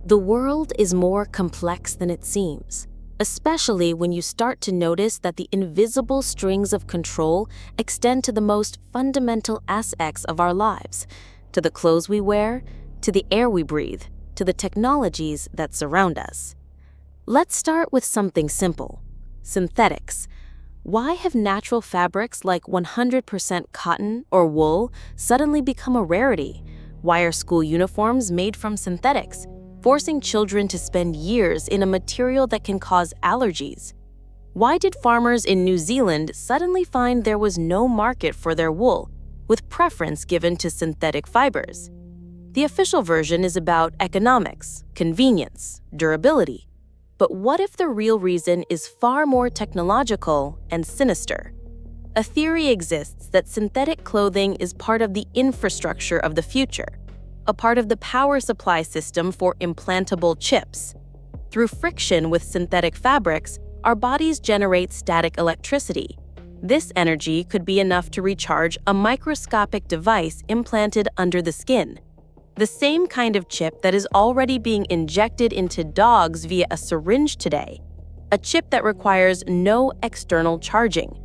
The world is more complex than it seems, especially when you start to notice that the invisible strings of control extend to the most fundamental aspects of our lives, to the clothes we wear, to the air we breathe, to the technologies that surround us. Let's start with something simple: synthetics. Why have natural fabrics like 100% cotton or wool suddenly become a rarity? Why are school uniforms made from synthetics, forcing children to spend years in a material that can cause allergies? Why did farmers in New Zealand suddenly find there was no market for their wool, with preference given to synthetic fibers? The official version is about economics, convenience, durability. But what if the real reason is far more technological and sinister? A theory exists that synthetic clothing is part of the infrastructure of the future, a part of the power supply system for implantable chips. Through friction with synthetic fabrics, our bodies generate static electricity. This energy could be enough to recharge a microscopic device implanted under the skin. The same kind of chip that is already being injected into dogs via a syringe today, a chip that requires no external charging.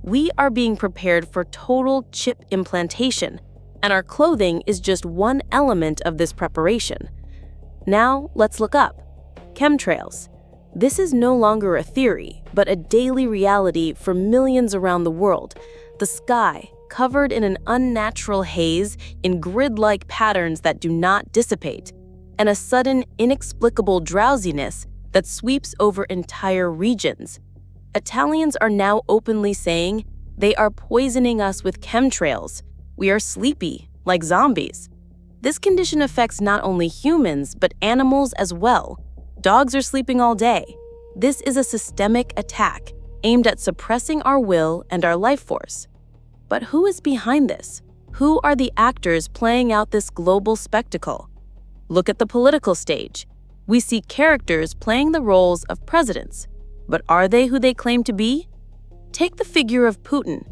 We are being prepared for total chip implantation, and our clothing is just one element of this preparation. Now, let's look up. Chemtrails. This is no longer a theory, but a daily reality for millions around the world. The sky, covered in an unnatural haze in grid-like patterns that do not dissipate, and a sudden, inexplicable drowsiness that sweeps over entire regions. Italians are now openly saying they are poisoning us with chemtrails. We are sleepy, like zombies. This condition affects not only humans, but animals as well. Dogs are sleeping all day. This is a systemic attack aimed at suppressing our will and our life force. But who is behind this? Who are the actors playing out this global spectacle? Look at the political stage. We see characters playing the roles of presidents. But are they who they claim to be? Take the figure of Putin.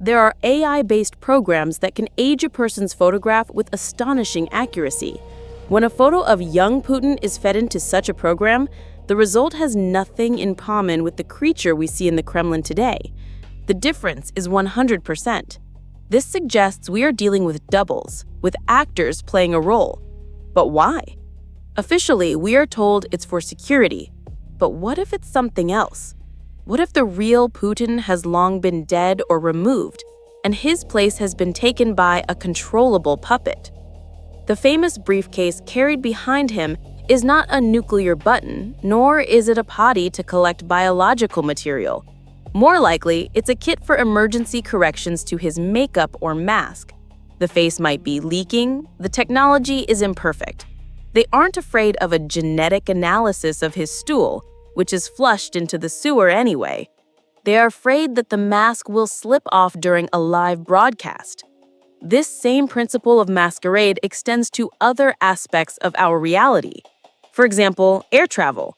There are AI-based programs that can age a person's photograph with astonishing accuracy. When a photo of young Putin is fed into such a program, the result has nothing in common with the creature we see in the Kremlin today. The difference is 100%. This suggests we are dealing with doubles, with actors playing a role. But why? Officially, we are told it's for security. But what if it's something else? What if the real Putin has long been dead or removed, and his place has been taken by a controllable puppet? The famous briefcase carried behind him is not a nuclear button, nor is it a potty to collect biological material. More likely, it's a kit for emergency corrections to his makeup or mask. The face might be leaking, the technology is imperfect. They aren't afraid of a genetic analysis of his stool, which is flushed into the sewer anyway. They are afraid that the mask will slip off during a live broadcast. This same principle of masquerade extends to other aspects of our reality. For example, air travel.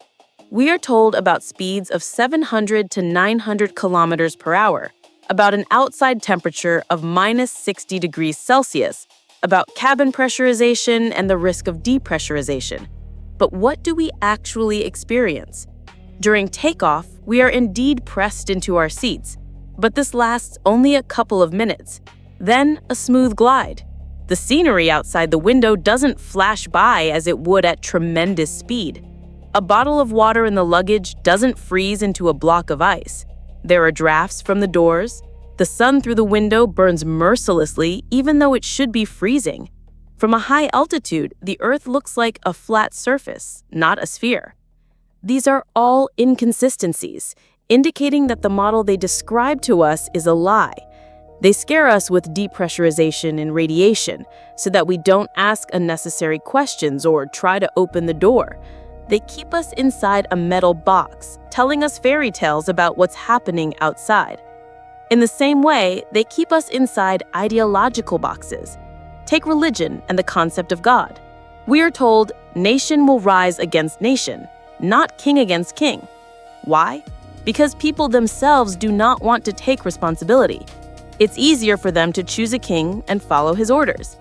We are told about speeds of 700 to 900 kilometers per hour, about an outside temperature of minus 60 degrees Celsius, about cabin pressurization and the risk of depressurization. But what do we actually experience? During takeoff, we are indeed pressed into our seats, but this lasts only a couple of minutes. Then, a smooth glide. The scenery outside the window doesn't flash by as it would at tremendous speed. A bottle of water in the luggage doesn't freeze into a block of ice. There are drafts from the doors. The sun through the window burns mercilessly, even though it should be freezing. From a high altitude, the Earth looks like a flat surface, not a sphere. These are all inconsistencies, indicating that the model they describe to us is a lie. They scare us with depressurization and radiation so that we don't ask unnecessary questions or try to open the door. They keep us inside a metal box, telling us fairy tales about what's happening outside. In the same way, they keep us inside ideological boxes. Take religion and the concept of God. We are told nation will rise against nation, not king against king. Why? Because people themselves do not want to take responsibility. It's easier for them to choose a king and follow his orders.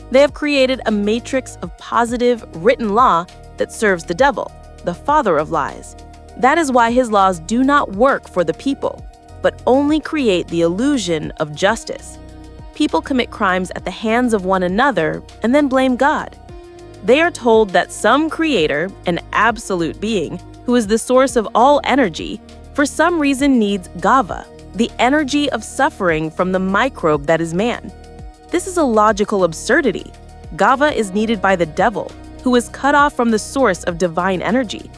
They have created a matrix of positive, written law that serves the devil, the father of lies. That is why his laws do not work for the people, but only create the illusion of justice. People commit crimes at the hands of one another and then blame God. They are told that some creator, an absolute being, who is the source of all energy, for some reason needs gava, the energy of suffering from the microbe that is man. This is a logical absurdity. Gava is needed by the devil, who is cut off from the source of divine energy.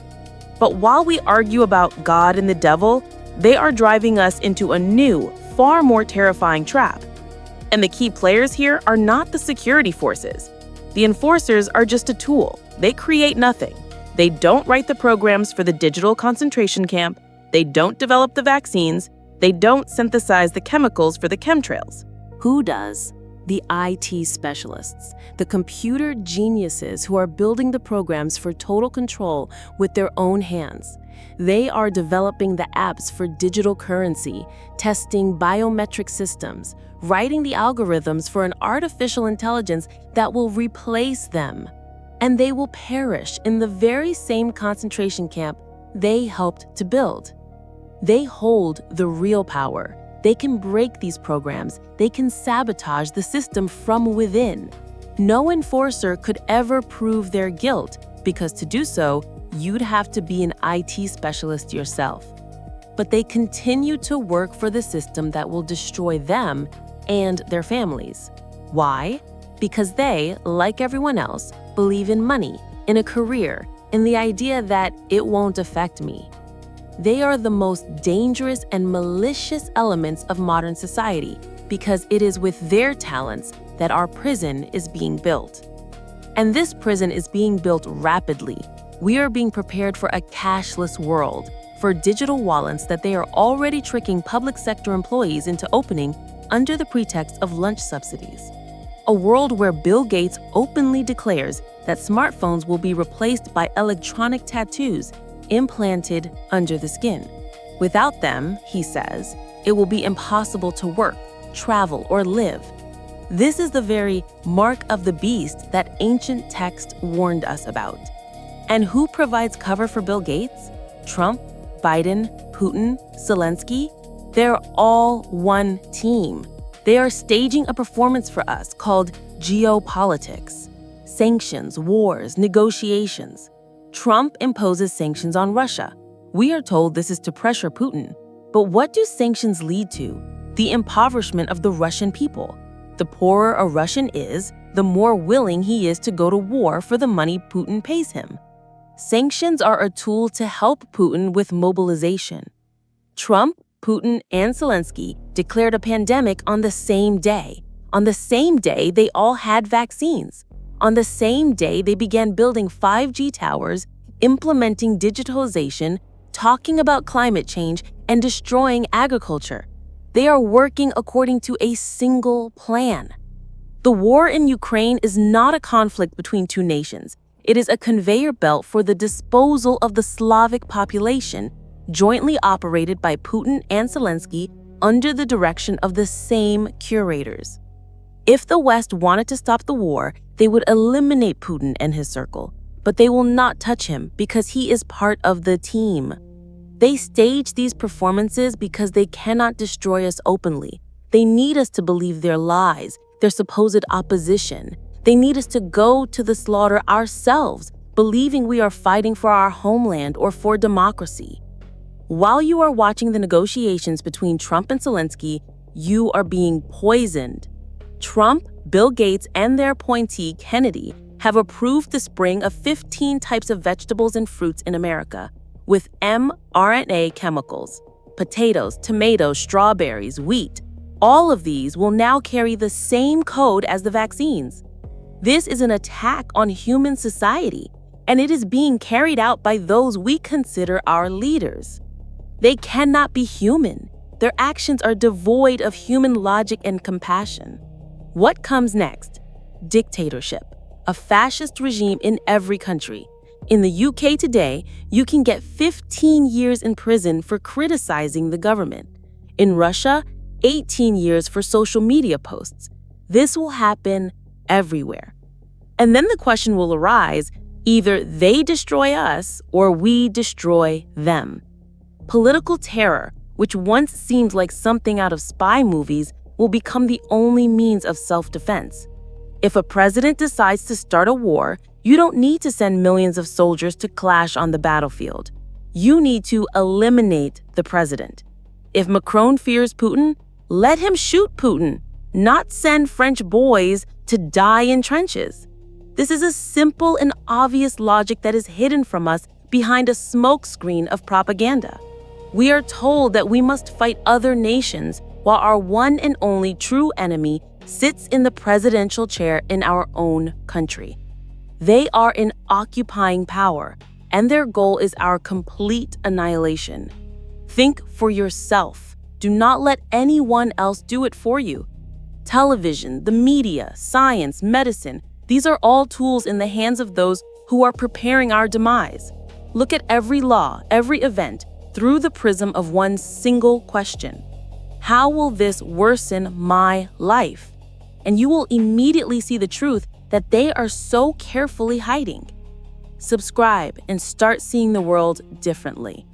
But while we argue about God and the devil, they are driving us into a new, far more terrifying trap. And the key players here are not the security forces. The enforcers are just a tool. They create nothing. They don't write the programs for the digital concentration camp. They don't develop the vaccines. They don't synthesize the chemicals for the chemtrails. Who does? The IT specialists, the computer geniuses who are building the programs for total control with their own hands. They are developing the apps for digital currency, testing biometric systems, writing the algorithms for an artificial intelligence that will replace them. And they will perish in the very same concentration camp they helped to build. They hold the real power. They can break these programs. They can sabotage the system from within. No enforcer could ever prove their guilt, because to do so, you'd have to be an IT specialist yourself. But they continue to work for the system that will destroy them and their families. Why? Because they, like everyone else, believe in money, in a career, in the idea that it won't affect me. They are the most dangerous and malicious elements of modern society because it is with their talents that our prison is being built. And this prison is being built rapidly. We are being prepared for a cashless world, for digital wallets that they are already tricking public sector employees into opening under the pretext of lunch subsidies. A world where Bill Gates openly declares that smartphones will be replaced by electronic tattoos implanted under the skin. Without them, he says, it will be impossible to work, travel, or live. This is the very mark of the beast that ancient text warned us about. And who provides cover for Bill Gates? Trump, Biden, Putin, Zelensky? They're all one team. They are staging a performance for us called geopolitics. Sanctions, wars, negotiations. Trump imposes sanctions on Russia. We are told this is to pressure Putin. But what do sanctions lead to? The impoverishment of the Russian people. The poorer a Russian is, the more willing he is to go to war for the money Putin pays him. Sanctions are a tool to help Putin with mobilization. Trump, Putin, and Zelensky declared a pandemic on the same day. On the same day, they all had vaccines. On the same day, they began building 5G towers, implementing digitalization, talking about climate change, and destroying agriculture. They are working according to a single plan. The war in Ukraine is not a conflict between two nations. It is a conveyor belt for the disposal of the Slavic population, jointly operated by Putin and Zelensky under the direction of the same curators. If the West wanted to stop the war, they would eliminate Putin and his circle, but they will not touch him because he is part of the team. They stage these performances because they cannot destroy us openly. They need us to believe their lies, their supposed opposition. They need us to go to the slaughter ourselves, believing we are fighting for our homeland or for democracy. While you are watching the negotiations between Trump and Zelensky, you are being poisoned. Trump, Bill Gates, and their appointee, Kennedy, have approved the spraying of 15 types of vegetables and fruits in America with mRNA chemicals. Potatoes, tomatoes, strawberries, wheat. All of these will now carry the same code as the vaccines. This is an attack on human society, and it is being carried out by those we consider our leaders. They cannot be human. Their actions are devoid of human logic and compassion. What comes next? Dictatorship, a fascist regime in every country. In the UK today, you can get 15 years in prison for criticizing the government. In Russia, 18 years for social media posts. This will happen everywhere. And then the question will arise, Either they destroy us or we destroy them. Political terror, which once seemed like something out of spy movies, will become the only means of self-defense. If a president decides to start a war, you don't need to send millions of soldiers to clash on the battlefield. You need to eliminate the president. If Macron fears Putin, let him shoot Putin, not send French boys to die in trenches. This is a simple and obvious logic that is hidden from us behind a smokescreen of propaganda. We are told that we must fight other nations while our one and only true enemy sits in the presidential chair in our own country. They are in occupying power, and their goal is our complete annihilation. Think for yourself. Do not let anyone else do it for you. Television, the media, science, medicine, these are all tools in the hands of those who are preparing our demise. Look at every law, every event, through the prism of one single question. How will this worsen my life? And you will immediately see the truth that they are so carefully hiding. Subscribe and start seeing the world differently.